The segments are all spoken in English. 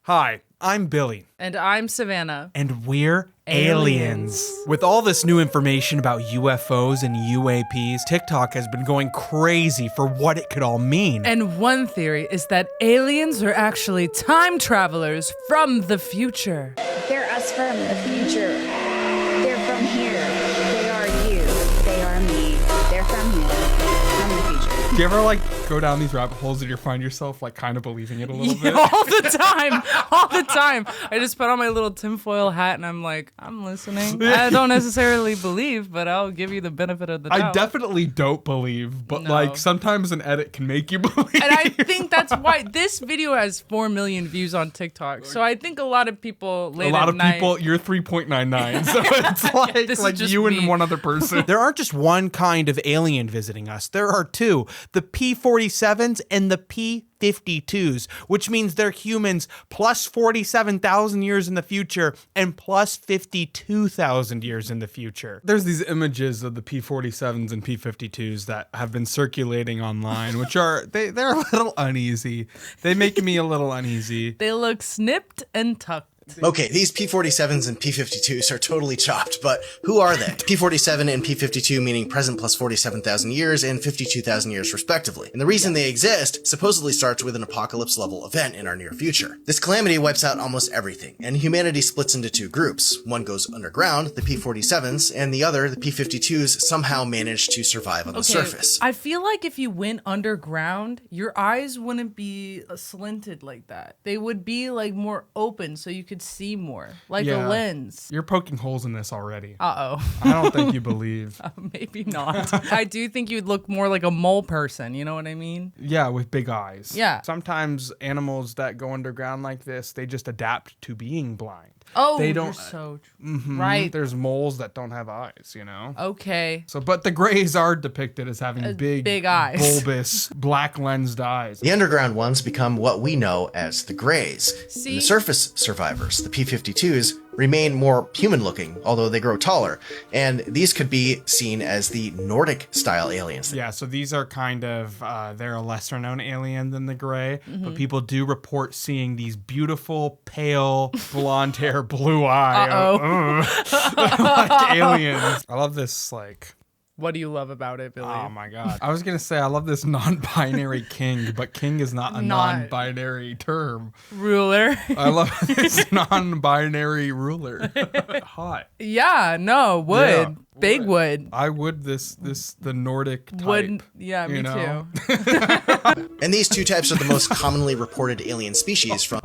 Hi, I'm Billy. And I'm Savannah. And we're aliens. With all this new information about UFOs and UAPs, TikTok has been going crazy for what it could all mean. And one theory is that aliens are actually time travelers from the future. They're us from the future. They're from here. They are you. They are me. They're from here. From the future. Do you ever go down these rabbit holes and you find yourself kind of believing it a little bit? All the time. All the time. I just put on my little tinfoil hat and I'm like, I'm listening. I don't necessarily believe, but I'll give you the benefit of the doubt. I definitely don't believe, but No. Sometimes an edit can make you believe. And I think that's why this video has 4 million views on TikTok. So I think a lot of people late at night. People, you're 3.99, so it's This is just you me. and one other person. There aren't just one kind of alien visiting us. There are two, the P-47s and the P-52s, which means they're humans plus 47,000 years in the future and plus 52,000 years in the future. There's these images of the P-47s and P-52s that have been circulating online, which are, they're a little uneasy. They make me a little uneasy. They look snipped and tucked. Okay, these P-47s and P-52s are totally chopped, but who are they? P-47 and P-52 meaning present plus 47,000 years and 52,000 years respectively. And the reason they exist supposedly starts with an apocalypse-level event in our near future. This calamity wipes out almost everything, and humanity splits into two groups. One goes underground, the P-47s, and the other, the P-52s, somehow manage to survive on the surface. I feel like if you went underground, your eyes wouldn't be slinted like that. They would be more open so you could see more, a lens. You're poking holes in this already. Uh-oh. I don't think you believe. Maybe not. I do think you'd look more like a mole person, you know what I mean? Yeah, with big eyes. Yeah. Sometimes animals that go underground like this, they just adapt to being blind. Oh, They don't- you're so right. There's moles that don't have eyes, Okay. So, but the Greys are depicted as having big eyes. bulbous, black lensed eyes. The underground ones become what we know as the Greys. See? And the surface survivors, the P-52s, remain more human-looking, although they grow taller, and these could be seen as the Nordic-style aliens. Yeah, so these are kind of, they're a lesser known alien than the Grey, but people do report seeing these beautiful, pale, blonde hair, blue eye, aliens. I love this, What do you love about it, Billy? oh my god. I was gonna say I love this non-binary king, but king is not a non-binary term. Ruler. I love this non-binary ruler. Hot. Yeah, no, wood. Yeah, Big wood. I would the Nordic type. Wood. Yeah, me know? too. And these two types are the most commonly reported alien species from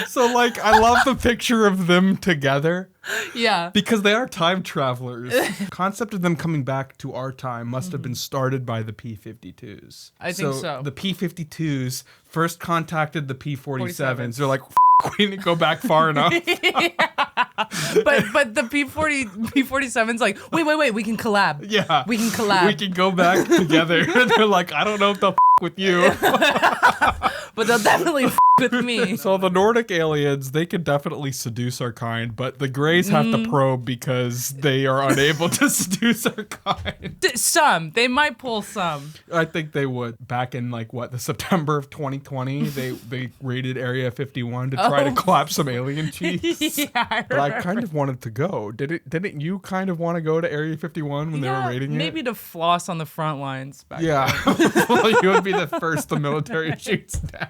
So I love the picture of them together. Yeah. Because they are time travelers. Concept of them coming back to our time must have been started by the P-52s. I think so. The P-52s first contacted the P-47s. They're like, we didn't go back far enough. But the P-47's like, wait, we can collab. Yeah. We can collab. We can go back together. They're like, I don't know if they'll with you. But they'll definitely with me. So the Nordic aliens, they could definitely seduce our kind, but the Greys have to probe because they are unable to seduce our kind. Some. They might pull some. I think they would. Back in the September of 2020, they raided Area 51 to try to collapse some alien chiefs. Yeah, But I kind of wanted to go. Didn't you kind of want to go to Area 51 when they were raiding it? Maybe to floss on the front lines back Yeah. Well, you would be the first the military shoots down.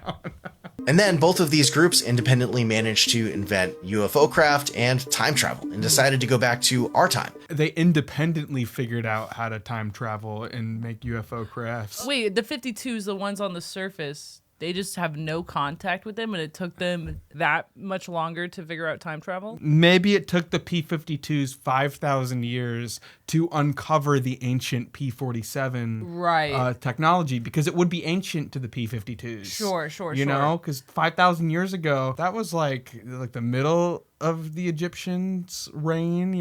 And then both of these groups independently managed to invent UFO craft and time travel and decided to go back to our time. They independently figured out how to time travel and make UFO crafts. Wait, the 52's the ones on the surface. They just have no contact with them, and it took them that much longer to figure out time travel? Maybe it took the P-52s 5,000 years to uncover the ancient P-47 technology, because it would be ancient to the P-52s. Sure. You know, because 5,000 years ago, that was like the middle of the Egyptians' reign,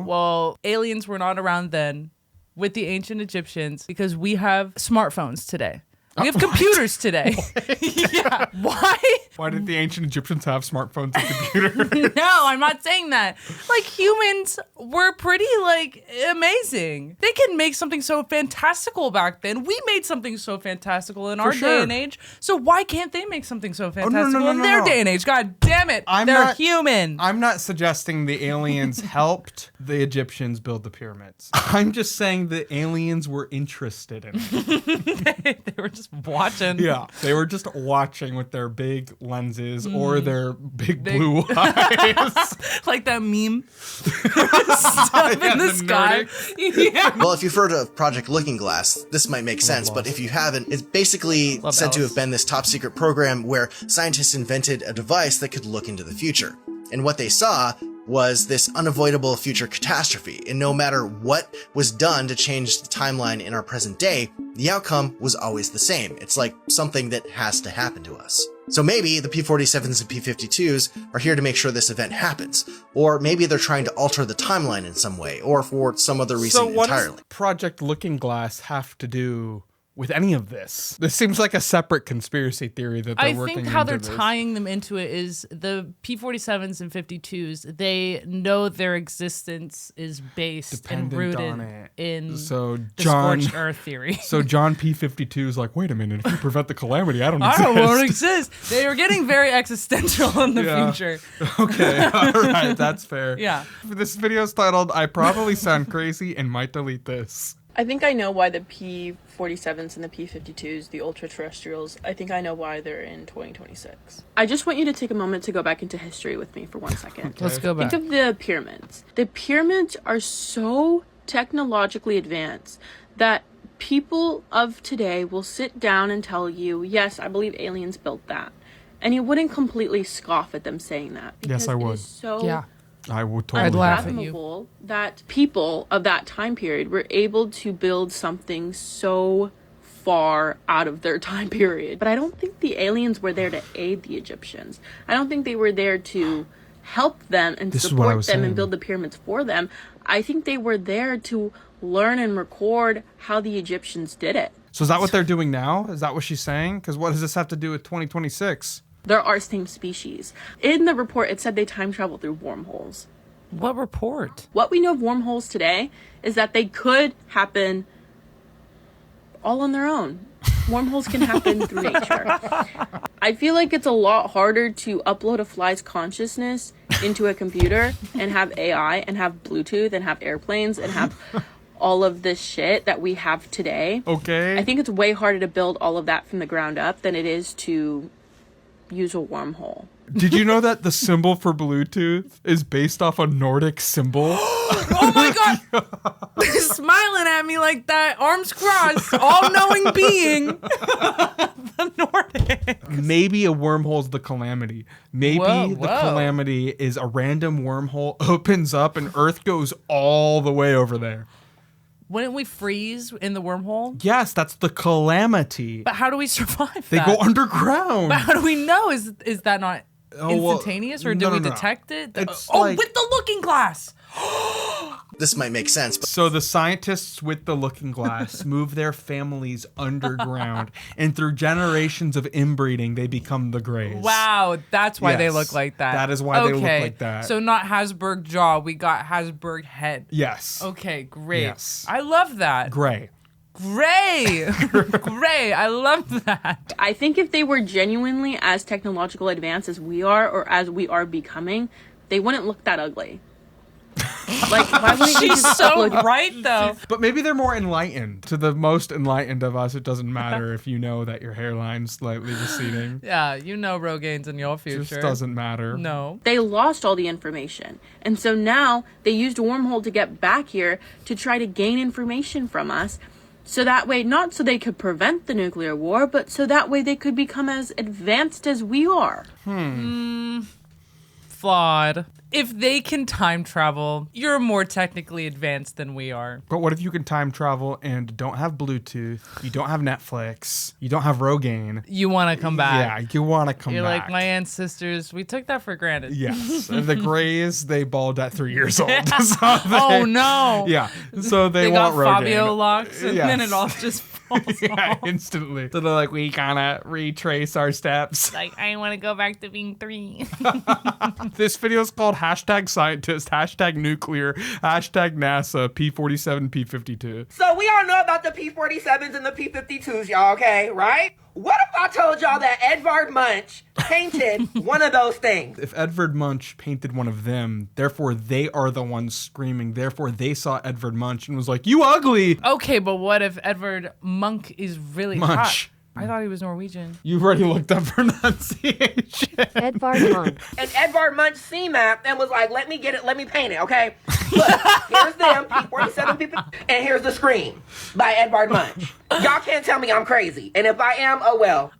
Well, aliens were not around then with the ancient Egyptians because we have smartphones today. We have computers today. Yeah. Why? Why did the ancient Egyptians have smartphones and computers? No, I'm not saying that. Like, humans were pretty, like, amazing. They can make something so fantastical back then. We made something so fantastical in our day and age. So why can't they make something so fantastical in their day and age? God damn it. They're human. I'm not suggesting the aliens helped the Egyptians build the pyramids. I'm just saying the aliens were interested in it. They were just watching. Yeah, they were just watching with their big lenses or their big blue eyes. Like that meme. Stuff in the sky. Yeah. Well, if you've heard of Project Looking Glass, this might make sense, but if you haven't, it's basically said to have been this top secret program where scientists invented a device that could look into the future. And what they saw was this unavoidable future catastrophe, and no matter what was done to change the timeline in our present day, the outcome was always the same. It's like something that has to happen to us. So maybe the P-47s and P-52s are here to make sure this event happens, or maybe they're trying to alter the timeline in some way, or for some other reason entirely. So what does Project Looking Glass have to do with any of this? This seems like a separate conspiracy theory that they're working I think how they're this. tying them into it is the P-47s and 52s, they know their existence is based Dependent and rooted on it. in So the John, scorched earth theory. So John P-52 is like, wait a minute, if you prevent the calamity, I don't I exist. won't exist. They are getting very existential in the future. Okay, all right, that's fair. Yeah. This video is titled, I Probably Sound Crazy and Might Delete This. I think I know why the P-47s and the P-52s, the ultra-terrestrials, I think I know why they're in 2026. I just want you to take a moment to go back into history with me for 1 second. Let's go back. Think of the pyramids. The pyramids are so technologically advanced that people of today will sit down and tell you, yes, I believe aliens built that. And you wouldn't completely scoff at them saying that. Yes, I would. It is so Yeah. I would totally. I'd laugh at you. unfathomable that people of that time period were able to build something so far out of their time period. But I don't think the aliens were there to aid the Egyptians. I don't think they were there to help them and support them and build the pyramids for them. I think they were there to learn and record how the Egyptians did it. So is that what they're doing now? Is that what she's saying? Because what does this have to do with 2026? There are same species. In the report, it said they time travel through wormholes. What report? What we know of wormholes today is that they could happen all on their own. Wormholes can happen through nature. I feel like it's a lot harder to upload a fly's consciousness into a computer and have AI and have Bluetooth and have airplanes and have all of this shit that we have today. Okay. I think it's way harder to build all of that from the ground up than it is to use a wormhole. Did you know that the symbol for Bluetooth is based off a Nordic symbol? Oh my god! Smiling at me like that, arms crossed, all-knowing being. The Nordic. Maybe a wormhole's the Calamity. Maybe Whoa. the Calamity is a random wormhole opens up and Earth goes all the way over there. Wouldn't we freeze in the wormhole? Yes, that's the Calamity. But how do we survive They that? go underground. But how do we know? Is that not Oh, well, instantaneous, or no, do we no. detect it? It's Oh, like- with the looking glass. This might make sense, but So the scientists with the looking glass move their families underground, and through generations of inbreeding, they become the Greys. Wow, that's why they Yes, look like that. that is why they look like that. So not Hasburg jaw, we got Hasburg head. Yes. Okay, great. Yes. I love that. Gray. Gray. Gray. I love that. I think if they were genuinely as technological advanced as we are, or as we are becoming, they wouldn't look that ugly. Like, why wouldn't you She's just so upload? right, though. But maybe they're more enlightened. To the most enlightened of us, it doesn't matter if you know that your hairline's slightly receding. Yeah, you know Rogaines in your It future. just doesn't matter. No. They lost all the information. And so now they used a wormhole to get back here to try to gain information from us. So that way, not so they could prevent the nuclear war, but so that way they could become as advanced as we are. Flawed. If they can time travel, you're more technically advanced than we are. But what if you can time travel and don't have Bluetooth, you don't have Netflix, you don't have Rogaine? You want to come back. Yeah, you want to come You're back. like, my ancestors, we took that for granted. Yes. And the Greys, they bald at 3 years old. So Oh, no. Yeah. So they They got want Rogaine. Fabio locks, and then Yes. it all just Yeah, instantly. So they're like, we kind of retrace our steps. Like, I want to go back to being 3. This video is called #scientist, #nuclear, #NASA, P47, P52. So we all know about the P47s and the P52s, y'all, okay, right? What if I told y'all that Edvard Munch painted one of those things? If Edvard Munch painted one of them, therefore they are the ones screaming. Therefore they saw Edvard Munch and was like, you ugly! Okay, but what if Edvard Munch is really Munch. hot? I thought he was Norwegian. You've already looked up pronunciation. Edvard Munch. And Edvard Munch seen that and was like, let me get it, let me paint it, okay? Look, here's them, P47 people, and here's the Scream by Edvard Munch. Y'all can't tell me I'm crazy. And if I am, oh well.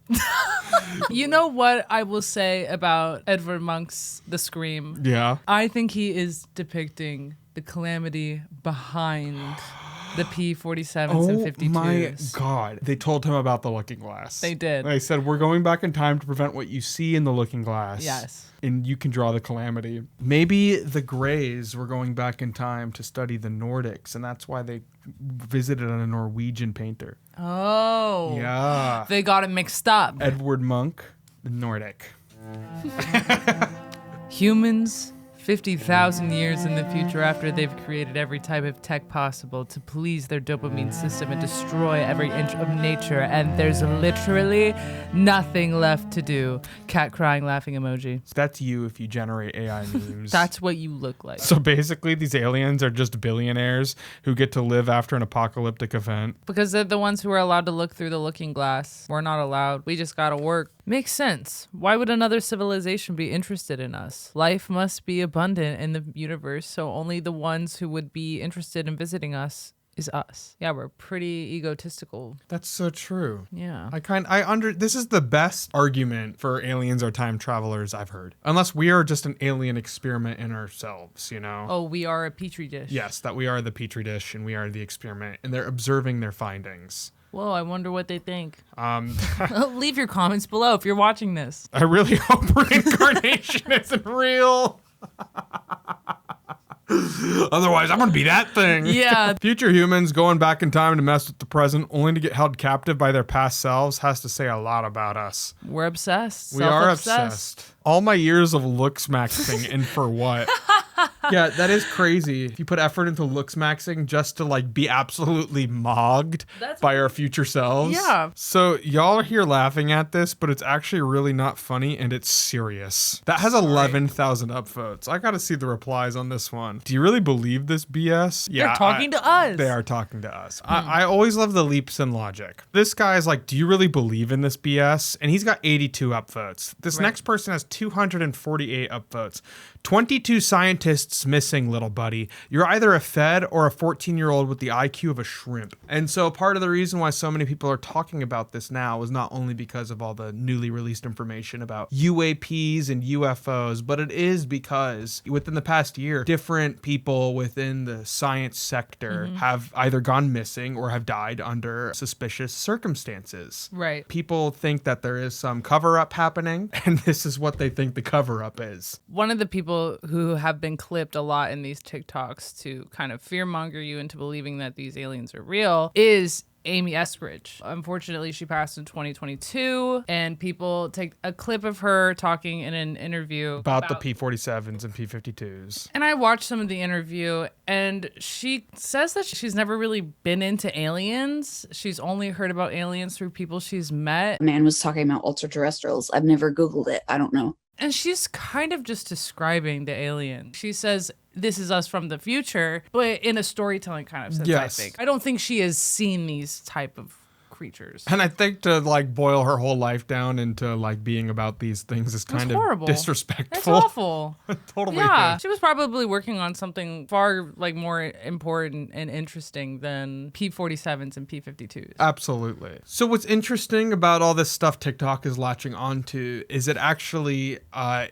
You know what I will say about Edvard Munch's The Scream? Yeah. I think he is depicting the calamity behind the P47s and 52s. Oh my God. They told him about the looking glass. They did. They said, we're going back in time to prevent what you see in the looking glass. Yes. And you can draw the calamity. Maybe the Greys were going back in time to study the Nordics, and that's why they visited a Norwegian painter. Oh. Yeah. They got it mixed up. Edvard Munch, the Nordic. Humans, 50,000 years in the future after they've created every type of tech possible to please their dopamine system and destroy every inch of nature, and there's literally nothing left to do. Cat crying, laughing emoji. That's you if you generate AI memes. That's what you look like. So basically, these aliens are just billionaires who get to live after an apocalyptic event. Because they're the ones who are allowed to look through the looking glass. We're not allowed. We just gotta work. Makes sense. Why would another civilization be interested in us? Life must be abundant in the universe, so only the ones who would be interested in visiting us is us. Yeah, we're pretty egotistical. That's so true. Yeah. This is the best argument for aliens are time travelers I've heard. Unless we are just an alien experiment in ourselves, you know? Oh, we are a petri dish. Yes, that we are the petri dish and we are the experiment, and they're observing their findings. Whoa, I wonder what they think. Leave your comments below if you're watching this. I really hope reincarnation isn't real. Otherwise, I'm going to be that thing. Yeah. Future humans going back in time to mess with the present only to get held captive by their past selves has to say a lot about us. We're obsessed. We are obsessed. All my years of looks maxing and for what? Yeah, that is crazy. If you put effort into looks maxing just to like be absolutely mogged by our future selves. Yeah. So y'all are here laughing at this, but it's actually really not funny and it's serious. That has 11,000 upvotes. I gotta see the replies on this one. Do you really believe this BS? Yeah, They're talking to us. They are talking to us. I always love the leaps in logic. This guy is like, do you really believe in this BS? And he's got 82 upvotes. This next person has 248 upvotes. 22 scientists missing, little buddy. You're either a Fed or a 14-year-old with the IQ of a shrimp. And so part of the reason why so many people are talking about this now is not only because of all the newly released information about UAPs and UFOs, but it is because within the past year, different people within the science sector have either gone missing or have died under suspicious circumstances. Right. People think that there is some cover-up happening, and this is what they think the cover-up is. One of the people who have been clipped a lot in these TikToks to kind of fearmonger you into believing that these aliens are real is Amy Eskridge. Unfortunately, she passed in 2022, and people take a clip of her talking in an interview about the P47s and P52s. And I watched some of the interview, and she says that she's never really been into aliens. She's only heard about aliens through people she's met. A man was talking about ultra-terrestrials. I've never Googled it. I don't know. And she's kind of just describing the alien. She says, this is us from the future, but in a storytelling kind of sense, Yes. I think. I don't think she has seen these type of creatures. And I think to like boil her whole life down into like being about these things is kind of horrible. disrespectful. It's awful. Totally. Yeah, is. she was probably working on something far like more important and interesting than P47s and P52s. Absolutely. So what's interesting about all this stuff TikTok is latching onto is it actually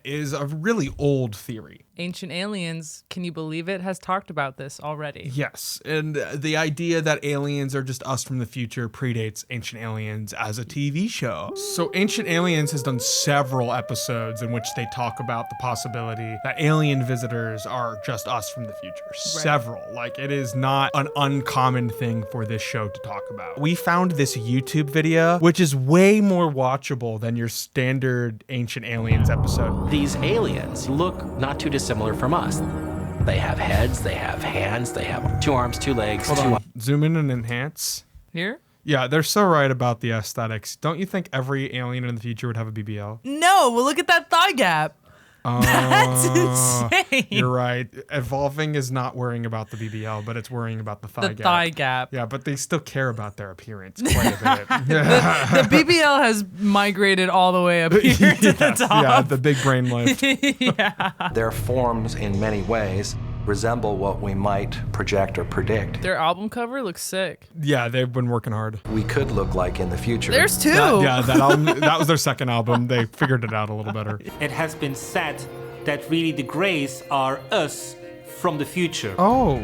is a really old theory. Ancient Aliens, can you believe it, has talked about this already. Yes, and the idea that aliens are just us from the future predates Ancient Aliens as a TV show. So Ancient Aliens has done several episodes in which they talk about the possibility that alien visitors are just us from the future. Several. Like, it is not an uncommon thing for this show to talk about. We found this YouTube video, which is way more watchable than your standard Ancient Aliens episode. These aliens look not too dissimilar from us. They have heads, they have hands, they have 2 arms, 2 legs, Hold 2 on. Zoom in and enhance. Here? Yeah, they're so right about the aesthetics. Don't you think every alien in the future would have a BBL? No, well, look at that thigh gap. That's insane. You're right. Evolving is not worrying about the BBL, but it's worrying about the thigh gap. Thigh gap. Yeah, but they still care about their appearance quite a bit. The BBL has migrated all the way up here to the top. Yeah, the big brain lift. Yeah. Their forms, in many ways, resemble what we might project or predict. Their album cover looks sick. Yeah, they've been working hard. We could look like in the future. There's 2. That album, that was their second album. They figured it out a little better. It has been said that really the Greys are us from the future. Oh.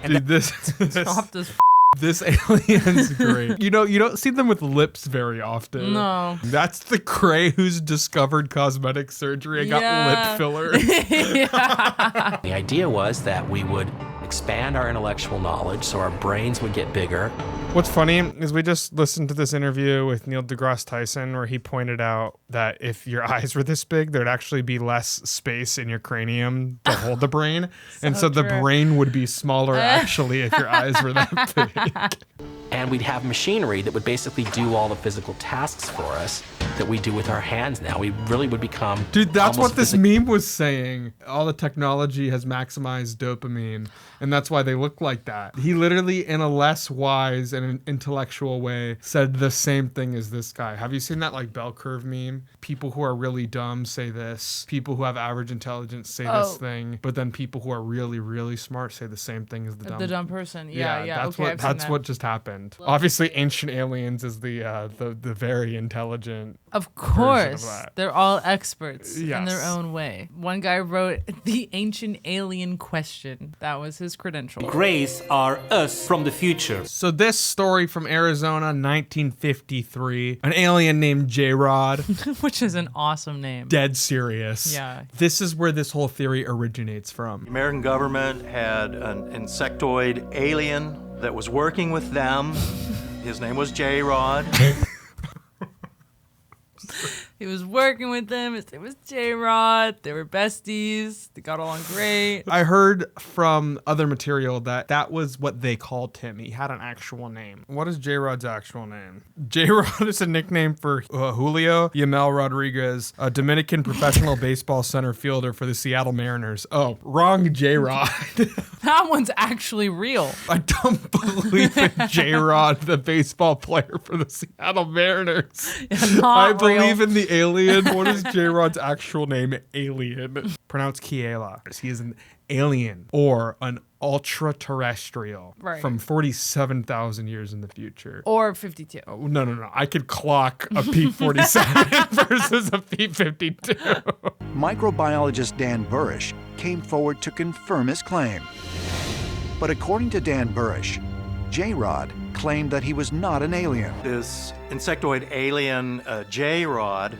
Dude, this alien's great. You don't see them with lips very often. No. That's the Grey who's discovered cosmetic surgery and got lip filler. The idea was that we would expand our intellectual knowledge so our brains would get bigger. What's funny is we just listened to this interview with Neil deGrasse Tyson where he pointed out that if your eyes were this big, there'd actually be less space in your cranium to hold the brain. And so the brain would be smaller actually if your eyes were that big. And we'd have machinery that would basically do all the physical tasks for us that we do with our hands now. We really would become... Dude, that's what this meme was saying. All the technology has maximized dopamine, and that's why they look like that. He literally, in a less wise and an intellectual way, said the same thing as this guy. Have you seen that like bell curve meme? People who are really dumb say this. People who have average intelligence say this thing. But then people who are really, really smart say the same thing as the dumb person. Yeah. That's what just happened. Obviously, Ancient Aliens is the very intelligent. Of course, they're all experts in their own way. One guy wrote the ancient alien question. That was his credential. Greys are us from the future. So this story from Arizona, 1953, an alien named J-Rod. Which is an awesome name. Dead serious. Yeah. This is where this whole theory originates from. The American government had an insectoid alien that was working with them. His name was J-Rod. He was working with them. His name was J-Rod. They were besties. They got along great. I heard from other material that was what they called him. He had an actual name. What is J-Rod's actual name? J-Rod is a nickname for Julio Yamel Rodriguez, a Dominican professional baseball center fielder for the Seattle Mariners. Oh, wrong J-Rod. That one's actually real. I don't believe in J-Rod, the baseball player for the Seattle Mariners. I believe in the alien. What is J-Rod's actual name? Alien. Pronounced Kiela. He is an alien or an ultra-terrestrial from 47,000 years in the future. Or 52. Oh, no. I could clock a P-47 versus a P-52. Microbiologist Dan Burish came forward to confirm his claim. But according to Dan Burish, J-Rod claimed that he was not an alien. This insectoid alien, J-Rod,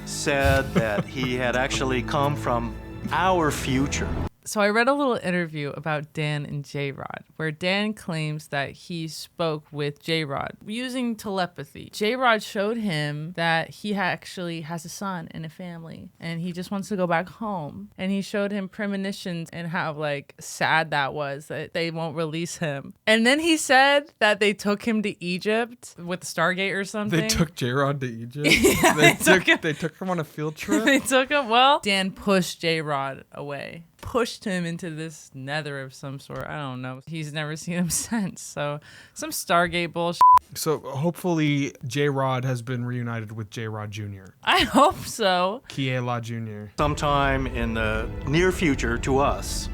said that he had actually come from our future. So I read a little interview about Dan and J-Rod, where Dan claims that he spoke with J-Rod using telepathy. J-Rod showed him that he actually has a son and a family, and he just wants to go back home. And he showed him premonitions and how like sad that was that they won't release him. And then he said that they took him to Egypt with the Stargate or something. They took J-Rod to Egypt? Yeah, they took him on a field trip? They took him. Well, Dan pushed J-Rod away. Pushed him into this nether of some sort. I don't know. He's never seen him since. So some Stargate bullshit. So hopefully J-Rod has been reunited with J-Rod Jr. I hope so. Kiela Jr. Sometime in the near future to us,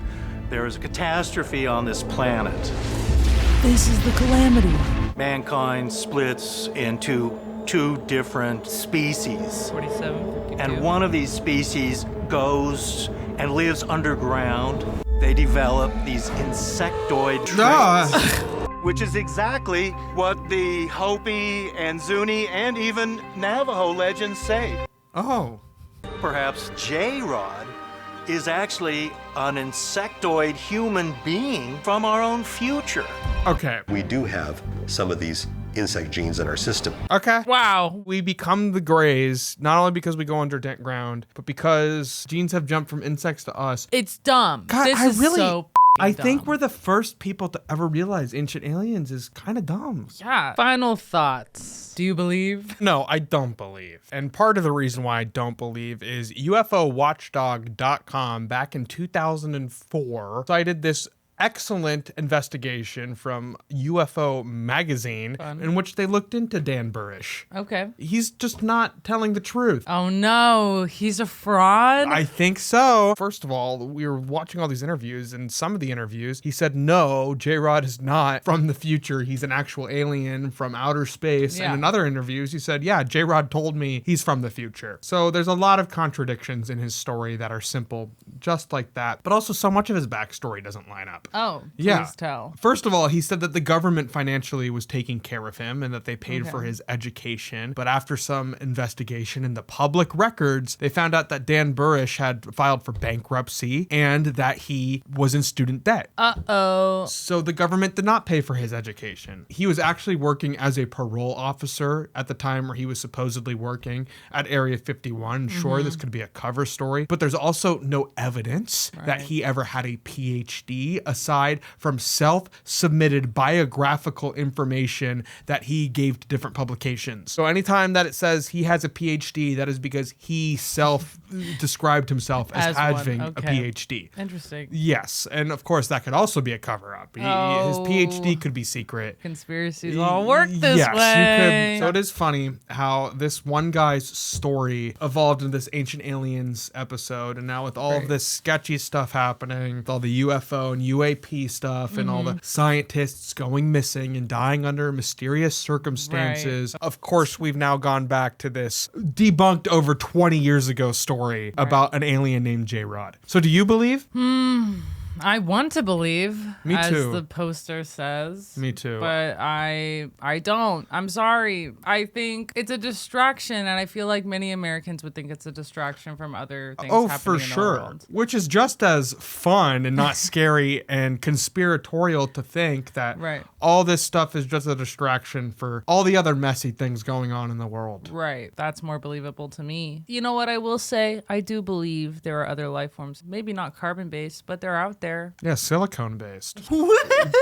there is a catastrophe on this planet. This is the Calamity. Mankind splits into two different species. 47, 52. And one of these species goes and lives underground. They develop these insectoid traits, which is exactly what the Hopi and Zuni and even Navajo legends say. Oh. Perhaps J-Rod is actually an insectoid human being from our own future. Okay. We do have some of these insect genes in our system. Okay. Wow. We become the Greys, not only because we go underground, but because genes have jumped from insects to us. It's dumb. God, This is so I dumb. think we're the first people to ever realize Ancient Aliens is kind of dumb. Yeah. Final thoughts. Do you believe? No, I don't believe. And part of the reason why I don't believe is UFOWatchdog.com back in 2004 cited this excellent investigation from UFO Magazine in which they looked into Dan Burish. Okay. He's just not telling the truth. Oh no, he's a fraud? I think so. First of all, we were watching all these interviews, and some of the interviews, he said, no, J-Rod is not from the future. He's an actual alien from outer space. Yeah. And in other interviews, he said, yeah, J-Rod told me he's from the future. So there's a lot of contradictions in his story that are simple, just like that. But also so much of his backstory doesn't line up. Oh, Yeah. please tell. First of all, he said that the government financially was taking care of him and that they paid for his education. But after some investigation in the public records, they found out that Dan Burish had filed for bankruptcy and that he was in student debt. Uh-oh. So the government did not pay for his education. He was actually working as a parole officer at the time where he was supposedly working at Area 51. Sure, this could be a cover story, but there's also no evidence that he ever had a PhD aside from self-submitted biographical information that he gave to different publications. So anytime that it says he has a PhD, that is because he self-described himself as having a PhD. Interesting. Yes, and of course that could also be a cover-up. His PhD could be secret. Conspiracies all work this yes, way. you could. So it is funny how this one guy's story evolved into this Ancient Aliens episode, and now with all of this sketchy stuff happening, with all the UFO and UAP stuff, and all the scientists going missing and dying under mysterious circumstances. Of course, we've now gone back to this debunked over 20 years ago story about an alien named J-Rod. So do you believe? I want to believe, Me as too. the poster says. Me too. But I don't. I'm sorry. I think it's a distraction, and I feel like many Americans would think it's a distraction from other things happening for in the sure. world. Which is just as fun and not scary and conspiratorial to think that all this stuff is just a distraction for all the other messy things going on in the world. Right. That's more believable to me. You know what I will say? I do believe there are other life forms. Maybe not carbon-based, but they're out there. Yeah, silicone-based.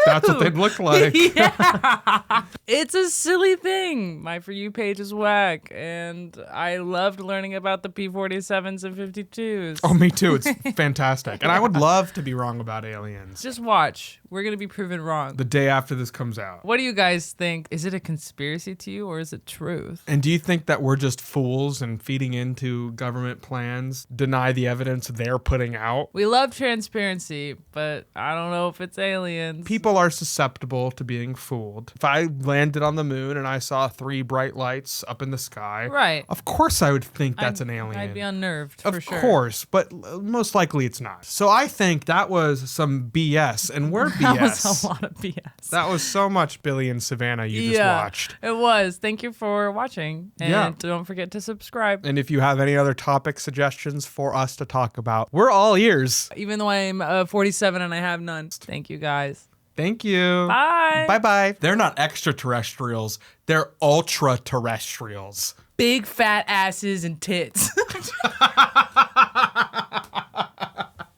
That's what they'd look like. Yeah. It's a silly thing. My For You page is whack, and I loved learning about the P-47s and 52s. Oh, me too. It's fantastic. And I would love to be wrong about aliens. Just watch. We're going to be proven wrong. The day after this comes out. What do you guys think? Is it a conspiracy to you, or is it truth? And do you think that we're just fools and feeding into government plans, deny the evidence they're putting out? We love transparency, but I don't know if it's aliens. People are susceptible to being fooled. If I landed on the moon and I saw 3 bright lights up in the sky, of course I would think that's an alien. I'd be unnerved, for sure. Of course, but most likely it's not. So I think that was some BS, and we're BS. That was a lot of BS. That was so much Billy and Savannah you just watched. It was. Thank you for watching. And don't forget to subscribe. And if you have any other topic suggestions for us to talk about, we're all ears. Even though I'm 47 and I have none. Thank you, guys. Thank you. Bye. Bye-bye. They're not extraterrestrials. They're ultra-terrestrials. Big fat asses and tits.